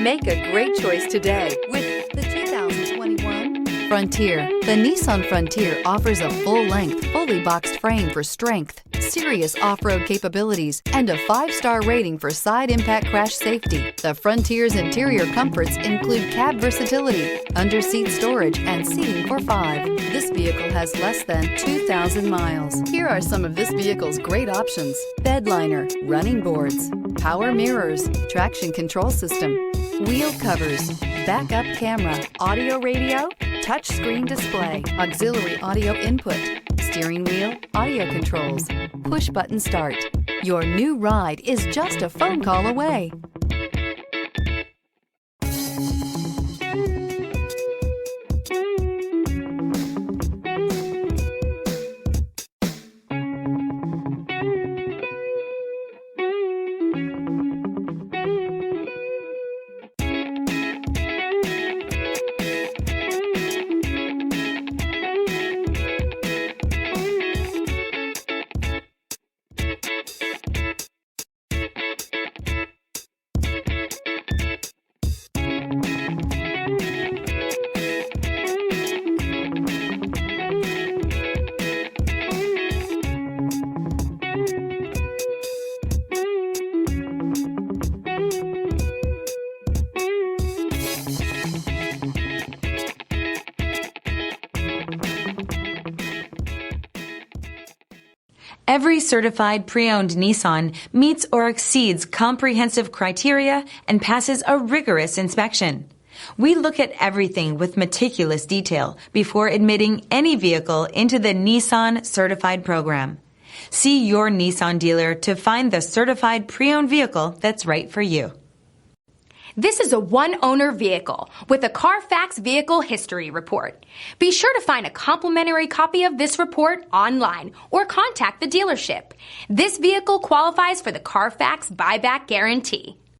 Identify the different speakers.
Speaker 1: Make a great choice today with the 2021 Frontier. The Nissan Frontier offers a full-length, fully boxed frame for strength, serious off-road capabilities, and a 5-star rating for side impact crash safety. The Frontier's interior comforts include cab versatility, under-seat storage, and seating for 5. This vehicle has less than 2,000 miles. Here are some of this vehicle's great options: bed liner, running boards, power mirrors, traction control system, wheel covers, backup camera, audio radio, touchscreen display, auxiliary audio input, steering wheel audio controls, push button start. Your new ride is just a phone call away.
Speaker 2: Every certified pre-owned Nissan meets or exceeds comprehensive criteria and passes a rigorous inspection. We look at everything with meticulous detail before admitting any vehicle into the Nissan Certified Program. See your Nissan dealer to find the certified pre-owned vehicle that's right for you.
Speaker 3: This is a one-owner vehicle with a Carfax Vehicle History Report. Be sure to find a complimentary copy of this report online or contact the dealership. This vehicle qualifies for the Carfax Buyback Guarantee.